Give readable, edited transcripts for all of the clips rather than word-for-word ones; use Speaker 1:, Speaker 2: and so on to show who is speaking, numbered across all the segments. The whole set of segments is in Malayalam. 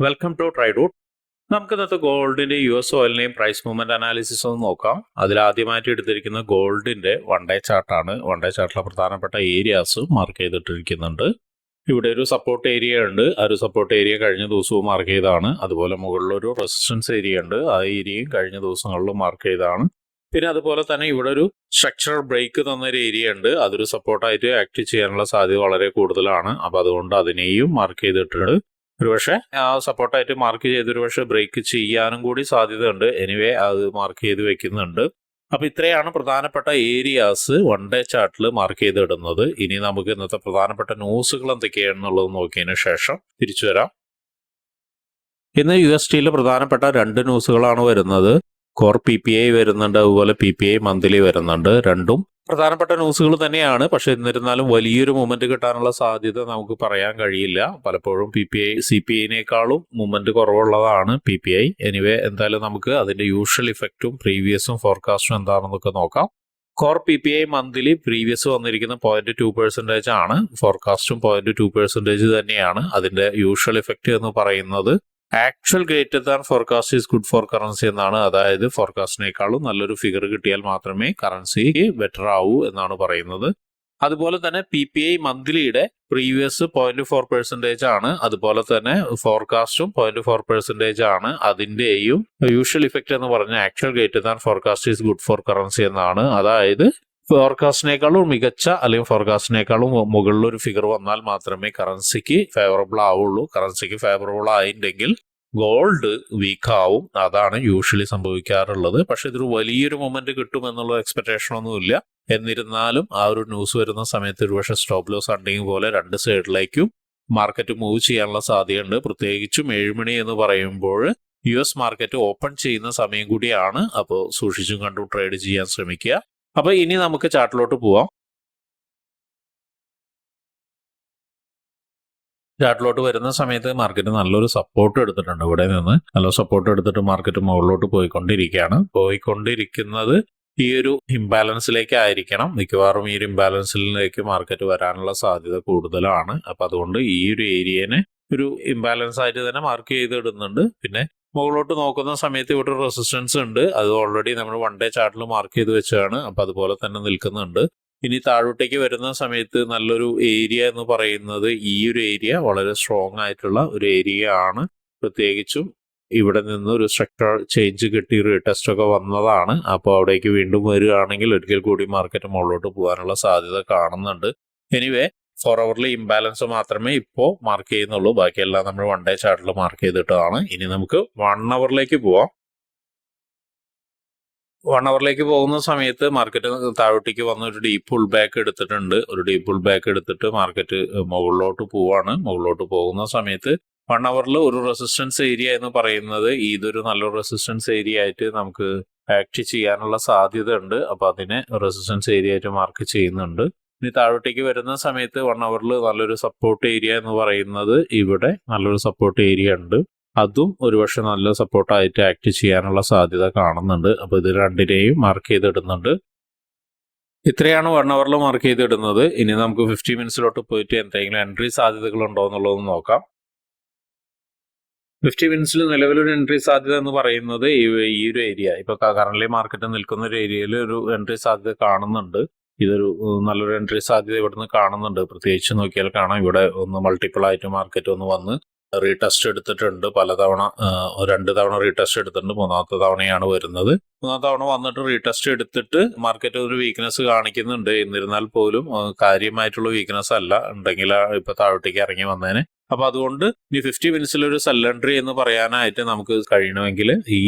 Speaker 1: Welcome to ട്രൈഡൂട്ട്. നമുക്ക് ഇന്നത്തെ ഗോൾഡിന്റെ US ഓയിലിനെയും പ്രൈസ് മൂവ്മെന്റ് അനാലിസിസ് ഒന്ന് നോക്കാം. അതിൽ ആദ്യമായിട്ട് എടുത്തിരിക്കുന്ന ഗോൾഡിന്റെ വൺ ഡേ ചാർട്ടാണ്. വൺ ഡേ ചാർട്ടിലെ പ്രധാനപ്പെട്ട ഏരിയാസ് മാർക്ക് ചെയ്തിട്ടിരിക്കുന്നുണ്ട്. ഇവിടെ ഒരു സപ്പോർട്ട് ഏരിയ ഉണ്ട്. ആ ഒരു സപ്പോർട്ട് ഏരിയ കഴിഞ്ഞ ദിവസവും മാർക്ക് ചെയ്തതാണ്. അതുപോലെ മുകളിലൊരു റെസിസ്റ്റൻസ് ഏരിയ ഉണ്ട്. ആ ഏരിയയും കഴിഞ്ഞ ദിവസങ്ങളിലും മാർക്ക് ചെയ്തതാണ്. പിന്നെ അതുപോലെ തന്നെ ഇവിടെ ഒരു സ്ട്രക്ചറൽ ബ്രേക്ക് തന്നൊരു ഏരിയ ഉണ്ട്. അതൊരു സപ്പോർട്ടായിട്ട് ആക്ട് ചെയ്യാനുള്ള സാധ്യത വളരെ കൂടുതലാണ്. അപ്പോൾ അതുകൊണ്ട് അതിനെയും മാർക്ക് ചെയ്തിട്ടുണ്ട്. ഒരുപക്ഷെ സപ്പോർട്ടായിട്ട് മാർക്ക് ചെയ്ത് ഒരുപക്ഷെ ബ്രേക്ക് ചെയ്യാനും കൂടി സാധ്യതയുണ്ട്. എനിവേ അത് മാർക്ക് ചെയ്ത് വെക്കുന്നുണ്ട്. അപ്പൊ ഇത്രയാണ് പ്രധാനപ്പെട്ട ഏരിയാസ് വൺ ഡേ ചാർട്ടിൽ മാർക്ക് ചെയ്തിടുന്നത്. ഇനി നമുക്ക് ഇന്നത്തെ പ്രധാനപ്പെട്ട ന്യൂസുകൾ എന്തൊക്കെയാണെന്നുള്ളത് നോക്കിയതിനു ശേഷം തിരിച്ചു വരാം. ഇന്ന് USDയിൽ പ്രധാനപ്പെട്ട രണ്ട് ന്യൂസുകളാണ് വരുന്നത്. കോർ PPI വരുന്നുണ്ട്, അതുപോലെ PPI മന്ത്ലി വരുന്നുണ്ട്. രണ്ടും പ്രധാനപ്പെട്ട ന്യൂസുകൾ തന്നെയാണ്. പക്ഷെ എന്നിരുന്നാലും വലിയൊരു മൂവ്മെന്റ് കിട്ടാനുള്ള സാധ്യത നമുക്ക് പറയാൻ കഴിയില്ല. പലപ്പോഴും CPI-നേക്കാളും മൂവ്മെന്റ് കുറവുള്ളതാണ് PPI. എനിവേ എന്തായാലും നമുക്ക് അതിന്റെ യൂഷ്വൽ ഇഫക്റ്റും പ്രീവിയസും ഫോർകാസ്റ്റും എന്താണെന്നൊക്കെ നോക്കാം. കോർ PPI മന്ത്ലി പ്രീവിയസ് വന്നിരിക്കുന്ന 0.2% ആണ്. ഫോർകാസ്റ്റും 0.2% തന്നെയാണ്. അതിന്റെ യൂഷ്വൽ ഇഫക്റ്റ് എന്ന് പറയുന്നത് actual greater than forecast is good for currency എന്നാണ്. അതായത് ഫോർകാസ്റ്റിനേക്കാളും നല്ലൊരു ഫിഗർ കിട്ടിയാൽ മാത്രമേ കറൻസിക്ക് ബെറ്റർ ആവൂ എന്നാണ് പറയുന്നത്. അതുപോലെ തന്നെ PPI മന്ത്ലിയുടെ പ്രീവിയസ് 0.4% ആണ്. അതുപോലെ തന്നെ ഫോർകാസ്റ്റും 0.4% ആണ്. അതിന്റെയും യൂഷ്വൽ ഇഫക്റ്റ് എന്ന് പറഞ്ഞ actual greater than forecast is good for currency എന്നാണ്. അതായത് ഫോർകാസ്റ്റിനേക്കാളും മികച്ച അല്ലെങ്കിൽ ഫോർകാസ്റ്റിനേക്കാളും മുകളിലൊരു ഫിഗർ വന്നാൽ മാത്രമേ കറൻസിക്ക് ഫേവറബിൾ ആവുള്ളൂ. കറൻസിക്ക് ഫേവറബിൾ ആയില്ലെങ്കിൽ ഗോൾഡ് വീക്ക് ആവും. അതാണ് യൂഷ്വലി സംഭവിക്കാറുള്ളത്. പക്ഷെ ഇതൊരു വലിയൊരു മൊമെന്റ് കിട്ടുമെന്നുള്ള എക്സ്പെക്ടേഷൻ ഒന്നുമില്ല. എന്നിരുന്നാലും ആ ഒരു ന്യൂസ് വരുന്ന സമയത്ത് ഒരുപക്ഷെ സ്റ്റോപ്പ് ലോസ് ഹണ്ടിങ് പോലെ രണ്ട് സൈഡിലേക്കും മാർക്കറ്റ് മൂവ് ചെയ്യാനുള്ള സാധ്യതയുണ്ട്. പ്രത്യേകിച്ചും 7 മണി എന്ന് പറയുമ്പോൾ US മാർക്കറ്റ് ഓപ്പൺ ചെയ്യുന്ന സമയം കൂടിയാണ്. അപ്പോൾ സൂക്ഷിച്ചും കണ്ടും ട്രേഡ് ചെയ്യാൻ ശ്രമിക്കുക. അപ്പൊ ഇനി നമുക്ക് ചാർട്ടിലോട്ട് പോവാം. ചാർട്ടിലോട്ട് വരുന്ന സമയത്ത് മാർക്കറ്റ് നല്ലൊരു സപ്പോർട്ട് എടുത്തിട്ടുണ്ട്. ഇവിടെ നിന്ന് നല്ല സപ്പോർട്ട് എടുത്തിട്ട് മാർക്കറ്റ് മുകളിലോട്ട് പോയിക്കൊണ്ടിരിക്കുന്നത് ഈ ഒരു ഇംബാലൻസിലേക്ക് ആയിരിക്കണം. മിക്കവാറും ഈ ഒരു ഇംബാലൻസിലേക്ക് മാർക്കറ്റ് വരാനുള്ള സാധ്യത കൂടുതലാണ്. അപ്പൊ അതുകൊണ്ട് ഈ ഒരു ഏരിയനെ ഒരു ഇംബാലൻസ് ആയിട്ട് തന്നെ മാർക്ക് ചെയ്തിടുന്നുണ്ട്. പിന്നെ മുകളിലോട്ട് നോക്കുന്ന സമയത്ത് ഇവിടെ ഒരു റെസിസ്റ്റൻസ് ഉണ്ട്. അത് ഓൾറെഡി നമ്മൾ വൺ ഡേ ചാർട്ടിൽ മാർക്ക് ചെയ്ത് വെച്ചാണ്. അപ്പൊ അതുപോലെ തന്നെ നിൽക്കുന്നുണ്ട്. ഇനി താഴോട്ടേക്ക് വരുന്ന സമയത്ത് നല്ലൊരു ഏരിയ എന്ന് പറയുന്നത് ഈ ഒരു ഏരിയ വളരെ സ്ട്രോങ് ആയിട്ടുള്ള ഒരു ഏരിയ ആണ്. പ്രത്യേകിച്ചും ഇവിടെ നിന്ന് ഒരു സ്ട്രക്ചർ ചേഞ്ച് കിട്ടി റീടെസ്റ്റ് ഒക്കെ വന്നതാണ്. അപ്പോൾ അവിടേക്ക് വീണ്ടും വരികയാണെങ്കിൽ ഒരിക്കൽ കൂടി മാർക്കറ്റ് മുകളിലോട്ട് പോകാനുള്ള സാധ്യത കാണുന്നുണ്ട്. എനിവേ 4 ഹവറിൽ ഇംബാലൻസ് മാത്രമേ ഇപ്പോൾ മാർക്ക് ചെയ്യുന്നുള്ളൂ. ബാക്കിയെല്ലാം നമ്മൾ വൺ ഡേ ചാർട്ടിൽ മാർക്ക് ചെയ്തിട്ടാണ്. ഇനി നമുക്ക് 1 ഹവറിലേക്ക് പോവാം. 1 ഹവറിലേക്ക് പോകുന്ന സമയത്ത് മാർക്കറ്റ് താഴോട്ടേക്ക് വന്ന് ഒരു ഡീപ്പ് പുൾ ബാക്ക് എടുത്തിട്ടുണ്ട്. ഒരു ഡീപ്പ് പുൾ ബാക്ക് എടുത്തിട്ട് മാർക്കറ്റ് മുകളിലോട്ട് പോവാണ്. മുകളിലോട്ട് പോകുന്ന സമയത്ത് 1 ഹവറിൽ ഒരു റെസിസ്റ്റൻസ് ഏരിയ എന്ന് പറയുന്നത് ഇതൊരു നല്ലൊരു റെസിസ്റ്റൻസ് ഏരിയ ആയിട്ട് നമുക്ക് ആക്ട് ചെയ്യാനുള്ള സാധ്യത ഉണ്ട്. അപ്പൊ അതിനെ റെസിസ്റ്റൻസ് ഏരിയ ആയിട്ട് മാർക്ക് ചെയ്യുന്നുണ്ട്. ഇനി താഴോട്ടേക്ക് വരുന്ന സമയത്ത് 1 ഹവറിൽ നല്ലൊരു സപ്പോർട്ട് ഏരിയ എന്ന് പറയുന്നത് ഇവിടെ നല്ലൊരു സപ്പോർട്ട് ഏരിയ ഉണ്ട്. അതും ഒരുപക്ഷെ നല്ല സപ്പോർട്ടായിട്ട് ആക്ട് ചെയ്യാനുള്ള സാധ്യത കാണുന്നുണ്ട്. അപ്പൊ ഇത് രണ്ടിനെയും മാർക്ക് ചെയ്തിടുന്നുണ്ട്. ഇത്രയാണ് 1 ഹവറിൽ മാർക്ക് ചെയ്തിടുന്നത്. ഇനി നമുക്ക് 50 മിനിറ്റ്സിലോട്ട് പോയിട്ട് എന്തെങ്കിലും എൻട്രി സാധ്യതകൾ ഉണ്ടോ എന്നുള്ളത് നോക്കാം. 50 മിനിറ്റ്സിൽ നിലവിലൊരു എൻട്രി സാധ്യത എന്ന് പറയുന്നത് ഈ ഒരു ഏരിയ, ഇപ്പൊ കറന്റ് മാർക്കറ്റ് നിൽക്കുന്ന ഒരു ഏരിയയിൽ ഒരു എൻട്രി സാധ്യത കാണുന്നുണ്ട്. ഇതൊരു നല്ലൊരു എൻട്രി സാധ്യത ഇവിടുന്ന് കാണുന്നുണ്ട്. പ്രത്യേകിച്ച് നോക്കിയാൽ കാണാം ഇവിടെ ഒന്ന് മൾട്ടിപ്പിൾ ആയിട്ട് മാർക്കറ്റ് ഒന്ന് വന്ന് റീടെസ്റ്റ് എടുത്തിട്ടുണ്ട്. പലതവണ 2 തവണ റീടെസ്റ്റ് എടുത്തിട്ടുണ്ട്. 3ാമത്തെ തവണയാണ് വരുന്നത്. 3ാം തവണ വന്നിട്ട് റീടെസ്റ്റ് എടുത്തിട്ട് മാർക്കറ്റ് ഒരു വീക്ക്നെസ് കാണിക്കുന്നുണ്ട്. എന്നിരുന്നാൽ പോലും കാര്യമായിട്ടുള്ള വീക്ക്നെസ് അല്ല. ഉണ്ടെങ്കിൽ ഇപ്പൊ താഴോട്ടേക്ക് ഇറങ്ങി വന്നേനെ. അപ്പൊ അതുകൊണ്ട് ഈ 50 മിനിറ്റ്സിൽ ഒരു സെൽ എൻട്രി എന്ന് പറയാനായിട്ട് നമുക്ക് കഴിയണമെങ്കിൽ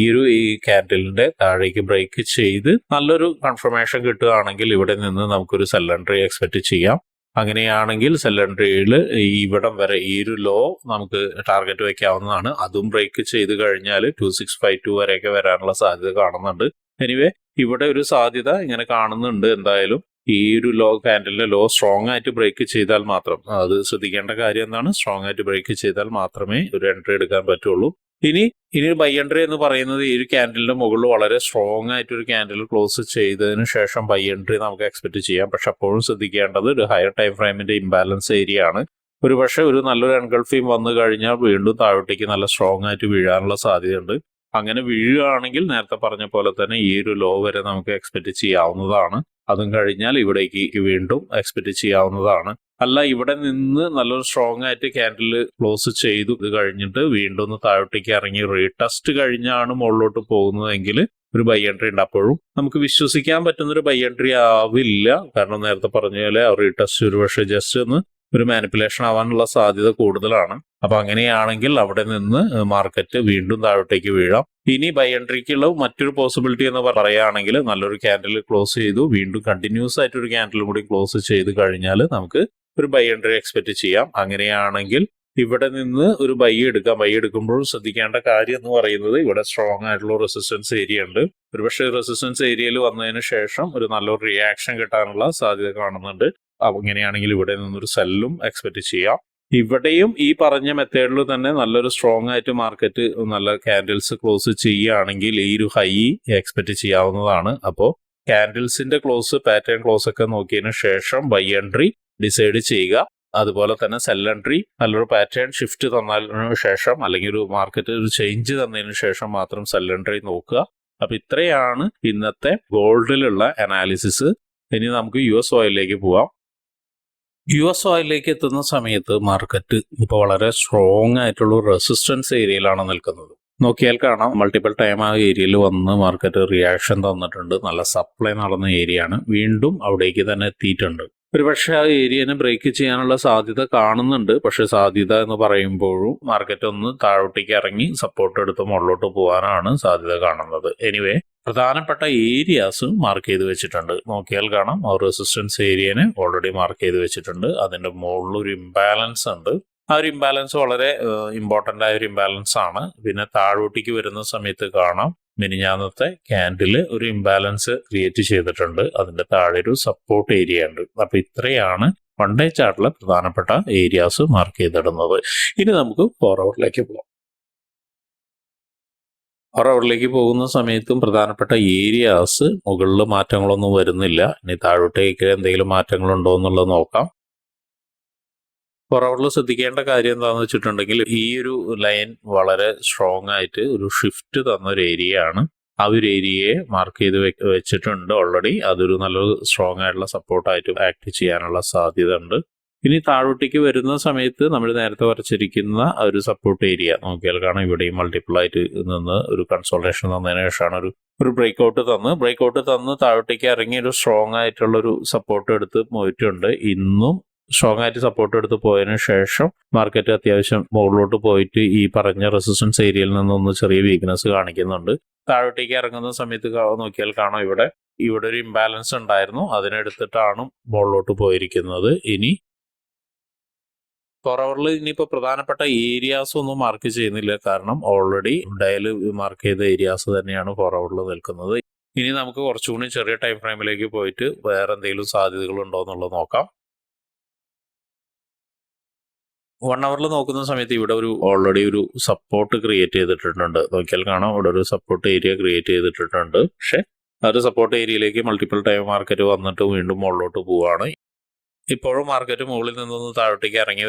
Speaker 1: ഈ ക്യാൻഡിലിന്റെ താഴേക്ക് ബ്രേക്ക് ചെയ്ത് നല്ലൊരു കൺഫർമേഷൻ കിട്ടുകയാണെങ്കിൽ ഇവിടെ നിന്ന് നമുക്കൊരു സെൽ എൻട്രി എക്സ്പെക്ട് ചെയ്യാം. അങ്ങനെയാണെങ്കിൽ സെൽ എൻട്രിയിൽ ഇവിടം വരെ ഈ ഒരു ലോ നമുക്ക് ടാർഗറ്റ് വെക്കാവുന്നതാണ്. അതും ബ്രേക്ക് ചെയ്ത് കഴിഞ്ഞാൽ 2652 വരെയൊക്കെ വരാനുള്ള സാധ്യത കാണുന്നുണ്ട്. എനിവേ ഇവിടെ ഒരു സാധ്യത ഇങ്ങനെ കാണുന്നുണ്ട്. എന്തായാലും ഈ ഒരു ക്യാൻഡലിന്റെ ലോ സ്ട്രോങ് ആയിട്ട് ബ്രേക്ക് ചെയ്താൽ മാത്രം, അത് ശ്രദ്ധിക്കേണ്ട കാര്യം എന്താണ്, സ്ട്രോങ് ആയിട്ട് ബ്രേക്ക് ചെയ്താൽ മാത്രമേ ഒരു എൻട്രി എടുക്കാൻ പറ്റുള്ളൂ. ഇനി ബൈ എൻട്രി എന്ന് പറയുന്നത് ഈ ഒരു ക്യാൻഡലിന്റെ മുകളിൽ വളരെ സ്ട്രോങ് ആയിട്ട് ഒരു ക്യാൻഡിൽ ക്ലോസ് ചെയ്തതിന് ശേഷം ബൈ എൻട്രി നമുക്ക് എക്സ്പെക്ട് ചെയ്യാം. പക്ഷെ അപ്പോഴും ശ്രദ്ധിക്കേണ്ടത് ഒരു ഹയർ ടൈം ഫ്രെയിമിന്റെ ഇംബാലൻസ് ഏരിയ ആണ്. ഒരുപക്ഷെ ഒരു നല്ലൊരു എൻഗൾഫിങ് വന്നു കഴിഞ്ഞാൽ വീണ്ടും താഴോട്ടേക്ക് നല്ല സ്ട്രോങ് ആയിട്ട് വീഴാനുള്ള സാധ്യതയുണ്ട്. അങ്ങനെ വീഴുകയാണെങ്കിൽ നേരത്തെ പറഞ്ഞ പോലെ തന്നെ ഈ ഒരു ലോ വരെ നമുക്ക് എക്സ്പെക്ട് ചെയ്യാവുന്നതാണ്. അതും കഴിഞ്ഞാൽ ഇവിടേക്ക് വീണ്ടും എക്സ്പെക്ട് ചെയ്യാവുന്നതാണ്. അല്ല, ഇവിടെ നിന്ന് നല്ലൊരു സ്ട്രോങ് ആയിട്ട് ക്യാൻഡിൽ ക്ലോസ് ചെയ്തു കഴിഞ്ഞിട്ട് വീണ്ടും ഒന്ന് താഴോട്ടേക്ക് ഇറങ്ങി റീടെസ്റ്റ് കഴിഞ്ഞാണ് മുകളിലോട്ട് പോകുന്നതെങ്കിൽ ഒരു ബൈ എൻട്രി ഉണ്ട്. അപ്പോഴും നമുക്ക് വിശ്വസിക്കാൻ പറ്റുന്ന ഒരു ബൈ എൻട്രി ആവില്ല. കാരണം നേരത്തെ പറഞ്ഞ പോലെ റീടെസ്റ്റ് ഒരുപക്ഷെ ജസ്റ്റ് ഒന്ന് ഒരു മാനിപ്പുലേഷൻ ആവാനുള്ള സാധ്യത കൂടുതലാണ്. അപ്പൊ അങ്ങനെയാണെങ്കിൽ അവിടെ നിന്ന് മാർക്കറ്റ് വീണ്ടും താഴോട്ടേക്ക് വീഴാം. ഇനി ബൈ എൻട്രിക്കുള്ള മറ്റൊരു പോസിബിലിറ്റി എന്ന് പറയുകയാണെങ്കിൽ നല്ലൊരു ക്യാൻഡിൽ ക്ലോസ് ചെയ്തു വീണ്ടും കണ്ടിന്യൂസ് ആയിട്ട് ഒരു ക്യാൻഡിലും കൂടി ക്ലോസ് ചെയ്ത് കഴിഞ്ഞാൽ നമുക്ക് ഒരു ബൈ എൻട്രി എക്സ്പെക്ട് ചെയ്യാം. അങ്ങനെയാണെങ്കിൽ ഇവിടെ നിന്ന് ഒരു ബൈ എടുക്കാം. ബൈ എടുക്കുമ്പോൾ ശ്രദ്ധിക്കേണ്ട കാര്യം എന്ന് പറയുന്നത് ഇവിടെ സ്ട്രോങ് ആയിട്ടുള്ള റെസിസ്റ്റൻസ് ഏരിയ ഉണ്ട്. ഒരുപക്ഷെ റെസിസ്റ്റൻസ് ഏരിയയിൽ വന്നതിന് ശേഷം ഒരു നല്ലൊരു റിയാക്ഷൻ കിട്ടാനുള്ള സാധ്യത കാണുന്നുണ്ട്. അങ്ങനെയാണെങ്കിൽ ഇവിടെ നിന്നൊരു സെല്ലും എക്സ്പെക്ട് ചെയ്യാം. ഇവിടെയും ഈ പറഞ്ഞ മെത്തേഡിൽ തന്നെ നല്ലൊരു സ്ട്രോങ് ആയിട്ട് മാർക്കറ്റ് നല്ല ക്യാൻഡിൽസ് ക്ലോസ് ചെയ്യുകയാണെങ്കിൽ ഈ ഒരു ഹൈ എക്സ്പെക്ട് ചെയ്യാവുന്നതാണ്. അപ്പോൾ ക്യാൻഡിൽസിന്റെ ക്ലോസ്, പാറ്റേൺ ക്ലോസ് ഒക്കെ നോക്കിയതിന് ശേഷം ബൈ എൻട്രി ഡിസൈഡ് ചെയ്യുക. അതുപോലെ തന്നെ സെൽ എൻട്രി നല്ലൊരു പാറ്റേൺ ഷിഫ്റ്റ് തന്നതിനു ശേഷം അല്ലെങ്കിൽ ഒരു മാർക്കറ്റ് ഒരു ചേഞ്ച് തന്നതിന് ശേഷം മാത്രം സെൽ എൻട്രി നോക്കുക. അപ്പൊ ഇത്രയാണ് ഇന്നത്തെ ഗോൾഡിലുള്ള അനാലിസിസ്. ഇനി നമുക്ക് US ഓയിലിലേക്ക് പോവാം. US ഓയിലിലേക്ക് എത്തുന്ന സമയത്ത് മാർക്കറ്റ് ഇപ്പോൾ വളരെ സ്ട്രോങ് ആയിട്ടുള്ള റെസിസ്റ്റൻസ് ഏരിയയിലാണ് നിൽക്കുന്നത്. നോക്കിയാൽ കാണാം മൾട്ടിപ്പിൾ ടൈം ആ ഏരിയയിൽ വന്ന് മാർക്കറ്റ് റിയാക്ഷൻ തന്നിട്ടുണ്ട്. നല്ല സപ്ലൈ നടന്ന ഏരിയ ആണ്. വീണ്ടും അവിടേക്ക് തന്നെ എത്തിയിട്ടുണ്ട്. ഒരുപക്ഷെ ആ ഏരിയനെ ബ്രേക്ക് ചെയ്യാനുള്ള സാധ്യത കാണുന്നുണ്ട്. പക്ഷെ സാധ്യത എന്ന് പറയുമ്പോഴും മാർക്കറ്റ് ഒന്ന് താഴോട്ടേക്ക് ഇറങ്ങി സപ്പോർട്ട് എടുത്ത് മുകളിലോട്ട് പോകാനാണ് സാധ്യത കാണുന്നത്. എനിവേ പ്രധാനപ്പെട്ട ഏരിയാസ് മാർക്ക് ചെയ്ത് വെച്ചിട്ടുണ്ട്. നോക്കിയാൽ കാണാം ആ റെസിസ്റ്റൻസ് ഏരിയനെ ഓൾറെഡി മാർക്ക് ചെയ്ത് വെച്ചിട്ടുണ്ട്. അതിന്റെ മുകളിൽ ഒരു ഇംബാലൻസ് ഉണ്ട്. ആ ഒരു ഇംബാലൻസ് വളരെ ഇമ്പോർട്ടൻ്റ് ആയ ഒരു ഇംബാലൻസ് ആണ്. പിന്നെ താഴോട്ടേക്ക് വരുന്ന സമയത്ത് കാണാം മിനിഞ്ഞാന്നത്തെ ക്യാൻഡിൽ ഒരു ഇംബാലൻസ് ക്രിയേറ്റ് ചെയ്തിട്ടുണ്ട്. അതിന്റെ താഴെ ഒരു സപ്പോർട്ട് ഏരിയ ഉണ്ട്. അപ്പൊ ഇത്രയാണ് വൺ ഡേ ചാർട്ടിലെ പ്രധാനപ്പെട്ട ഏരിയാസ് മാർക്ക് ചെയ്തിടുന്നത്. ഇനി നമുക്ക് 4 ഹവറിലേക്ക് പോകാം. 4 ഹവറിലേക്ക് പോകുന്ന സമയത്തും പ്രധാനപ്പെട്ട ഏരിയാസ് മുകളിൽ മാറ്റങ്ങളൊന്നും വരുന്നില്ല. ഇനി താഴോട്ടേക്ക് എന്തെങ്കിലും മാറ്റങ്ങളുണ്ടോ എന്നുള്ളത് നോക്കാം. 4 ഹവറിൽ ശ്രദ്ധിക്കേണ്ട കാര്യം എന്താണെന്ന് വെച്ചിട്ടുണ്ടെങ്കിൽ ഈ ഒരു ലൈൻ വളരെ സ്ട്രോങ് ആയിട്ട് ഒരു ഷിഫ്റ്റ് തന്ന ഒരു ഏരിയ ആണ്. ആ ഒരു ഏരിയയെ മാർക്ക് ചെയ്ത് വെച്ചിട്ടുണ്ട് ഓൾറെഡി. അതൊരു നല്ലൊരു സ്ട്രോങ് ആയിട്ടുള്ള സപ്പോർട്ടായിട്ട് ആക്ട് ചെയ്യാനുള്ള സാധ്യത ഉണ്ട്. ഇനി താഴോട്ടേക്ക് വരുന്ന സമയത്ത് നമ്മൾ നേരത്തെ വരച്ചിരിക്കുന്ന ഒരു സപ്പോർട്ട് ഏരിയ നോക്കിയാൽ കാണാം. ഇവിടെയും മൾട്ടിപ്പിൾ ആയിട്ട് നിന്ന് ഒരു കൺസോൾട്ടേഷൻ തന്നതിന് ശേഷമാണ് ഒരു ബ്രേക്ക്ഔട്ട് തന്ന് താഴോട്ടേക്ക് ഇറങ്ങി ഒരു സ്ട്രോങ് ആയിട്ടുള്ള ഒരു സപ്പോർട്ട് എടുത്ത് പോയിട്ടുണ്ട്. ഇന്നും സ്ട്രോങ് ആയിട്ട് സപ്പോർട്ട് എടുത്ത് പോയതിനു ശേഷം മാർക്കറ്റ് അത്യാവശ്യം മുകളിലോട്ട് പോയിട്ട് ഈ പറഞ്ഞ റെസിസ്റ്റൻസ് ഏരിയയിൽ നിന്നൊന്ന് ചെറിയ വീക്ക്നെസ് കാണിക്കുന്നുണ്ട്. താഴോട്ടേക്ക് ഇറങ്ങുന്ന സമയത്ത് നോക്കിയാൽ കാണാം ഇവിടെ ഒരു ഇംബാലൻസ് ഉണ്ടായിരുന്നു. അതിനെടുത്തിട്ടാണ് മുകളിലോട്ട് പോയിരിക്കുന്നത്. ഇനി 4 ഹവറിൽ ഇനിയിപ്പോൾ പ്രധാനപ്പെട്ട ഏരിയാസ് ഒന്നും മാർക്ക് ചെയ്യുന്നില്ല. കാരണം ഓൾറെഡി ഡയൽ മാർക്ക് ചെയ്ത ഏരിയാസ് തന്നെയാണ് 4 ഹവറിൽ നിൽക്കുന്നത്. ഇനി നമുക്ക് കുറച്ചുകൂടി ചെറിയ ടൈം ഫ്രെയിമിലേക്ക് പോയിട്ട് വേറെ എന്തെങ്കിലും സാധ്യതകൾ ഉണ്ടോ എന്നുള്ളത് നോക്കാം. 1 ഹവറിൽ നോക്കുന്ന സമയത്ത് ഇവിടെ ഓൾറെഡി ഒരു സപ്പോർട്ട് ക്രിയേറ്റ് ചെയ്തിട്ടുണ്ട്. നോക്കിയാൽ കാണാം ഇവിടെ ഒരു സപ്പോർട്ട് ഏരിയ ക്രിയേറ്റ് ചെയ്തിട്ടുണ്ട്. പക്ഷെ ആ ഒരു സപ്പോർട്ട് ഏരിയയിലേക്ക് മൾട്ടിപ്പിൾ ടൈം മാർക്കറ്റ് വന്നിട്ട് വീണ്ടും മുകളിലോട്ട് പോവുകയാണ്. ഇപ്പോഴും മാർക്കറ്റ് മുകളിൽ നിന്നൊന്ന് താഴോട്ടേക്ക് ഇറങ്ങി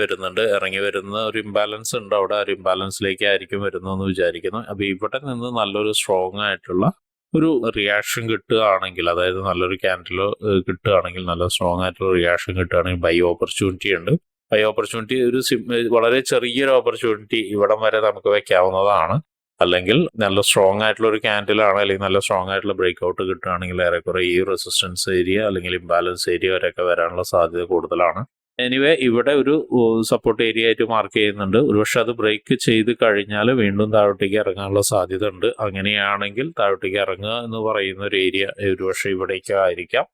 Speaker 1: വരുന്ന ഒരു ഇംബാലൻസ് ഉണ്ട് അവിടെ. ആ ഒരു ഇംബാലൻസിലേക്ക് ആയിരിക്കും വരുന്നതെന്ന് വിചാരിക്കുന്നു. അപ്പൊ ഇവിടെ നിന്ന് നല്ലൊരു സ്ട്രോങ് ആയിട്ടുള്ള ഒരു റിയാക്ഷൻ കിട്ടുകയാണെങ്കിൽ, അതായത് നല്ലൊരു ക്യാൻഡിലോ കിട്ടുകയാണെങ്കിൽ, നല്ല സ്ട്രോങ് ആയിട്ടുള്ള റിയാക്ഷൻ കിട്ടുകയാണെങ്കിൽ ബൈ ഓപ്പർച്യൂണിറ്റി ഉണ്ട്. ബൈ ഓപ്പർച്യൂണിറ്റി വളരെ ചെറിയൊരു ഓപ്പർച്യൂണിറ്റി ഇവിടം വരെ നമുക്ക് വെക്കാവുന്നതാണ്. അല്ലെങ്കിൽ നല്ല സ്ട്രോങ് ആയിട്ടുള്ള ഒരു ക്യാൻഡിലാണ്, അല്ലെങ്കിൽ നല്ല സ്ട്രോങ് ആയിട്ടുള്ള ബ്രേക്ക്ഔട്ട് കിട്ടുകയാണെങ്കിൽ ഏറെക്കുറെ ഈ റെസിസ്റ്റൻസ് ഏരിയ അല്ലെങ്കിൽ ഇംബാലൻസ് ഏരിയ വരെയൊക്കെ വരാനുള്ള സാധ്യത കൂടുതലാണ്. എനിവേ ഇവിടെ ഒരു സപ്പോർട്ട് ഏരിയ ആയിട്ട് മാർക്ക് ചെയ്യുന്നുണ്ട്. ഒരുപക്ഷെ അത് ബ്രേക്ക് ചെയ്ത് കഴിഞ്ഞാൽ വീണ്ടും താഴോട്ടേക്ക് ഇറങ്ങാനുള്ള സാധ്യത ഉണ്ട്. അങ്ങനെയാണെങ്കിൽ താഴോട്ടേക്ക് ഇറങ്ങുക എന്ന് പറയുന്ന ഒരു ഏരിയ ഒരുപക്ഷെ ഇവിടേക്കായിരിക്കാം,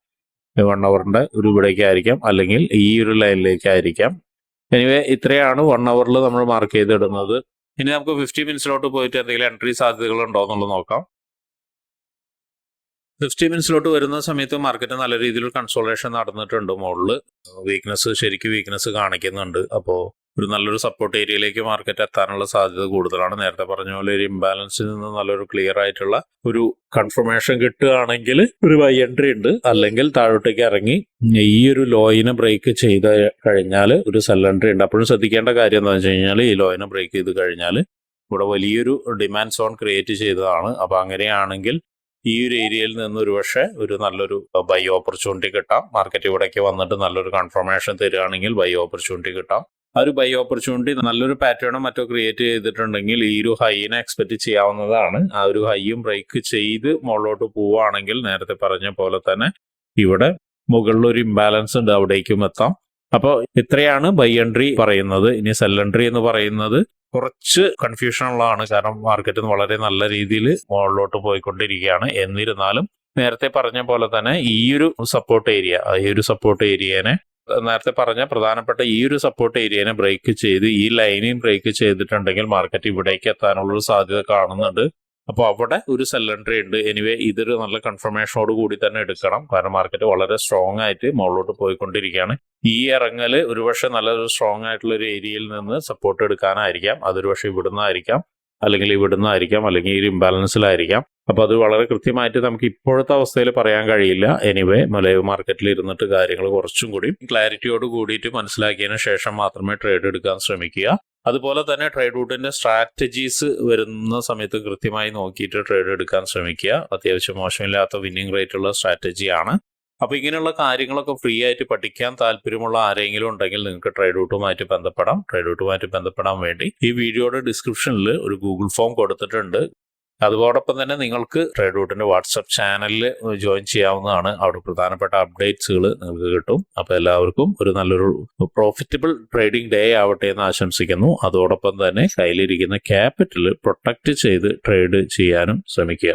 Speaker 1: 1 ഹവറിന്റെ ഇവിടേക്കായിരിക്കാം, അല്ലെങ്കിൽ ഈ ഒരു ലൈനിലേക്കായിരിക്കാം. എനിവേ ഇത്രയാണ് 1 ഹവറിൽ നമ്മൾ മാർക്ക് ചെയ്തിടുന്നത്. ഇനി നമുക്ക് 50 മിനിറ്റ്സിലോട്ട് പോയിട്ട് എന്തെങ്കിലും എൻട്രി സാധ്യതകൾ ഉണ്ടോ എന്നുള്ളത് നോക്കാം. 50 മിനിറ്റ്സിലോട്ട് വരുന്ന സമയത്ത് മാർക്കറ്റ് നല്ല രീതിയിൽ കൺസോളേഷൻ നടന്നിട്ടുണ്ട്. മുകളിൽ ശരിക്കും വീക്ക്നെസ് കാണിക്കുന്നുണ്ട്. അപ്പോൾ ഒരു നല്ലൊരു സപ്പോർട്ട് ഏരിയയിലേക്ക് മാർക്കറ്റ് എത്താനുള്ള സാധ്യത കൂടുതലാണ്. നേരത്തെ പറഞ്ഞ പോലെ ഒരു ഇംബാലൻസിൽ നിന്ന് നല്ലൊരു ക്ലിയർ ആയിട്ടുള്ള ഒരു കൺഫർമേഷൻ കിട്ടുകയാണെങ്കിൽ ഒരു ബൈ എൻട്രി ഉണ്ട്. അല്ലെങ്കിൽ താഴോട്ടേക്ക് ഇറങ്ങി ഈ ഒരു ലോയിനെ ബ്രേക്ക് ചെയ്ത് കഴിഞ്ഞാൽ ഒരു സെൽ എൻട്രി ഉണ്ട്. അപ്പോഴും ശ്രദ്ധിക്കേണ്ട കാര്യം എന്താണെന്ന് വെച്ച് കഴിഞ്ഞാൽ ഈ ലോയിനെ ബ്രേക്ക് ചെയ്ത് കഴിഞ്ഞാൽ ഇവിടെ വലിയൊരു ഡിമാൻഡ് സോൺ ക്രിയേറ്റ് ചെയ്തതാണ്. അപ്പോൾ അങ്ങനെയാണെങ്കിൽ ഈ ഒരു ഏരിയയിൽ നിന്ന് ഒരുപക്ഷെ ഒരു നല്ലൊരു ബൈ ഓപ്പർച്യൂണിറ്റി കിട്ടാം. മാർക്കറ്റ് ഇവിടേക്ക് വന്നിട്ട് നല്ലൊരു കൺഫർമേഷൻ തരികയാണെങ്കിൽ ബൈ ഓപ്പർച്യൂണിറ്റി കിട്ടാം. ആ ഒരു ബൈ ഓപ്പർച്യൂണിറ്റി നല്ലൊരു പാറ്റേണോ മറ്റോ ക്രിയേറ്റ് ചെയ്തിട്ടുണ്ടെങ്കിൽ ഈ ഒരു ഹൈനെ എക്സ്പെക്ട് ചെയ്യാവുന്നതാണ്. ആ ഒരു ഹൈയും ബ്രേക്ക് ചെയ്ത് മുകളിലോട്ട് പോവുകയാണെങ്കിൽ നേരത്തെ പറഞ്ഞ പോലെ തന്നെ ഇവിടെ മുകളിലൊരു ഇംബാലൻസ് ഉണ്ട്, അവിടേക്കും എത്താം. അപ്പോൾ ഇത്രയാണ് ബൈ എൻട്രി പറയുന്നത്. ഇനി സെൽ എൻട്രി എന്ന് പറയുന്നത് കുറച്ച് കൺഫ്യൂഷൻ ഉള്ളതാണ്. കാരണം മാർക്കറ്റ് വളരെ നല്ല രീതിയിൽ മുകളിലോട്ട് പോയിക്കൊണ്ടിരിക്കുകയാണ്. എന്നിരുന്നാലും നേരത്തെ പറഞ്ഞ പോലെ തന്നെ ഈ ഒരു സപ്പോർട്ട് ഏരിയനെ നേരത്തെ പറഞ്ഞ പ്രധാനപ്പെട്ട ഈ ഒരു സപ്പോർട്ട് ഏരിയനെ ബ്രേക്ക് ചെയ്ത് ഈ ലൈനിൽ ബ്രേക്ക് ചെയ്തിട്ടുണ്ടെങ്കിൽ മാർക്കറ്റ് ഇവിടേക്ക് എത്താനുള്ളൊരു സാധ്യത കാണുന്നുണ്ട്. അപ്പോൾ അവിടെ ഒരു സെൽ എൻട്രി ഉണ്ട്. എനിവേ ഇതൊരു നല്ല കൺഫർമേഷനോട് കൂടി തന്നെ എടുക്കണം. കാരണം മാർക്കറ്റ് വളരെ സ്ട്രോങ് ആയിട്ട് മുകളിലോട്ട് പോയിക്കൊണ്ടിരിക്കുകയാണ്. ഈ ഇറങ്ങല് ഒരുപക്ഷെ നല്ലൊരു സ്ട്രോങ് ആയിട്ടുള്ള ഒരു ഏരിയയിൽ നിന്ന് സപ്പോർട്ട് എടുക്കാനായിരിക്കാം. അതൊരുപക്ഷെ ഇവിടുന്നായിരിക്കാം, അല്ലെങ്കിൽ അല്ലെങ്കിൽ ഈ ഒരു ഇംബാലൻസിലായിരിക്കാം. അപ്പോൾ അത് വളരെ കൃത്യമായിട്ട് നമുക്ക് ഇപ്പോഴത്തെ അവസ്ഥയിൽ പറയാൻ കഴിയില്ല. എനിവേ ലൈവ് മാർക്കറ്റിൽ ഇരുന്നിട്ട് കാര്യങ്ങൾ കുറച്ചും കൂടി ക്ലാരിറ്റിയോട് കൂടിയിട്ട് മനസ്സിലാക്കിയതിന് ശേഷം മാത്രമേ ട്രേഡ് എടുക്കാൻ ശ്രമിക്കുക. അതുപോലെ തന്നെ ട്രേഡ് റൂട്ടിന്റെ സ്ട്രാറ്റജീസ് വരുന്ന സമയത്ത് കൃത്യമായി നോക്കിയിട്ട് ട്രേഡ് എടുക്കാൻ ശ്രമിക്കുക. അത്യാവശ്യം മോശമില്ലാത്ത വിന്നിംഗ് റേറ്റ് ഉള്ള സ്ട്രാറ്റജിയാണ്. അപ്പോൾ ഇങ്ങനെയുള്ള കാര്യങ്ങളൊക്കെ ഫ്രീ ആയിട്ട് പഠിക്കാൻ താല്പര്യമുള്ള ആരെങ്കിലും ഉണ്ടെങ്കിൽ നിങ്ങൾക്ക് ട്രേഡ് റൂട്ടുമായിട്ട് ബന്ധപ്പെടാം. ട്രേഡ് റൂട്ടുമായിട്ട് ബന്ധപ്പെടാൻ വേണ്ടി ഈ വീഡിയോയുടെ ഡിസ്ക്രിപ്ഷനിൽ ഒരു ഗൂഗിൾ ഫോം കൊടുത്തിട്ടുണ്ട്. അതോടൊപ്പം തന്നെ നിങ്ങൾക്ക് ട്രേഡ് റൂട്ടിന്റെ വാട്സപ്പ് ചാനലിൽ ജോയിൻ ചെയ്യാവുന്നതാണ്. അവിടെ പ്രധാനപ്പെട്ട അപ്ഡേറ്റ്സുകൾ നിങ്ങൾക്ക് കിട്ടും. അപ്പോൾ എല്ലാവർക്കും ഒരു നല്ലൊരു പ്രോഫിറ്റബിൾ ട്രേഡിംഗ് ഡേ ആവട്ടെ എന്ന് ആശംസിക്കുന്നു. അതോടൊപ്പം തന്നെ കയ്യിലിരിക്കുന്ന ക്യാപിറ്റൽ പ്രൊട്ടക്റ്റ് ചെയ്ത് ട്രേഡ് ചെയ്യാനും ശ്രമിക്കുക.